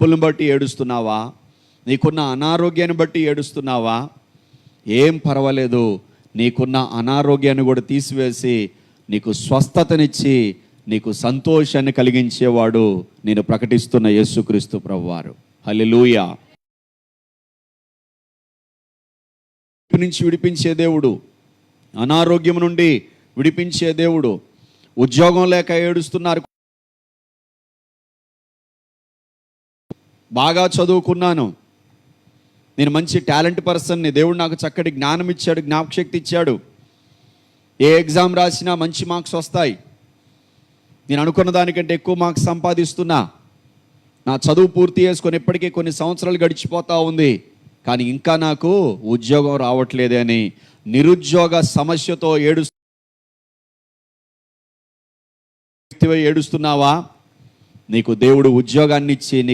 అప్పులను బట్టి ఏడుస్తున్నావా? నీకున్న అనారోగ్యాన్ని బట్టి ఏడుస్తున్నావా? ఏం పర్వాలేదు, నీకున్న అనారోగ్యాన్ని కూడా తీసివేసి నీకు స్వస్థతనిచ్చి నీకు సంతోషాన్ని కలిగించేవాడు నేను ప్రకటిస్తున్న యేసుక్రీస్తు ప్రభువారు. హల్లెలూయా. నుంచి విడిపించే దేవుడు, అనారోగ్యం నుండి విడిపించే దేవుడు. ఉద్యోగం లేక ఏడుస్తున్నారు, బాగా చదువుకున్నాను, నేను మంచి టాలెంట్ పర్సన్ని, దేవుడు నాకు చక్కటి జ్ఞానం ఇచ్చాడు, జ్ఞాపకశక్తి ఇచ్చాడు, ఏ ఎగ్జామ్ రాసినా మంచి మార్క్స్ వస్తాయి, నేను అనుకున్న దానికంటే ఎక్కువ మార్క్స్ సంపాదిస్తున్నా, నా చదువు పూర్తి చేసుకొని ఇప్పటికీ కొన్ని సంవత్సరాలు గడిచిపోతూ ఉంది, కానీ ఇంకా నాకు ఉద్యోగం రావట్లేదే అని నిరుద్యోగ సమస్యతో ఏడుస్తున్నావా? నీకు దేవుడు ఉద్యోగాన్ని ఇచ్చి నీకు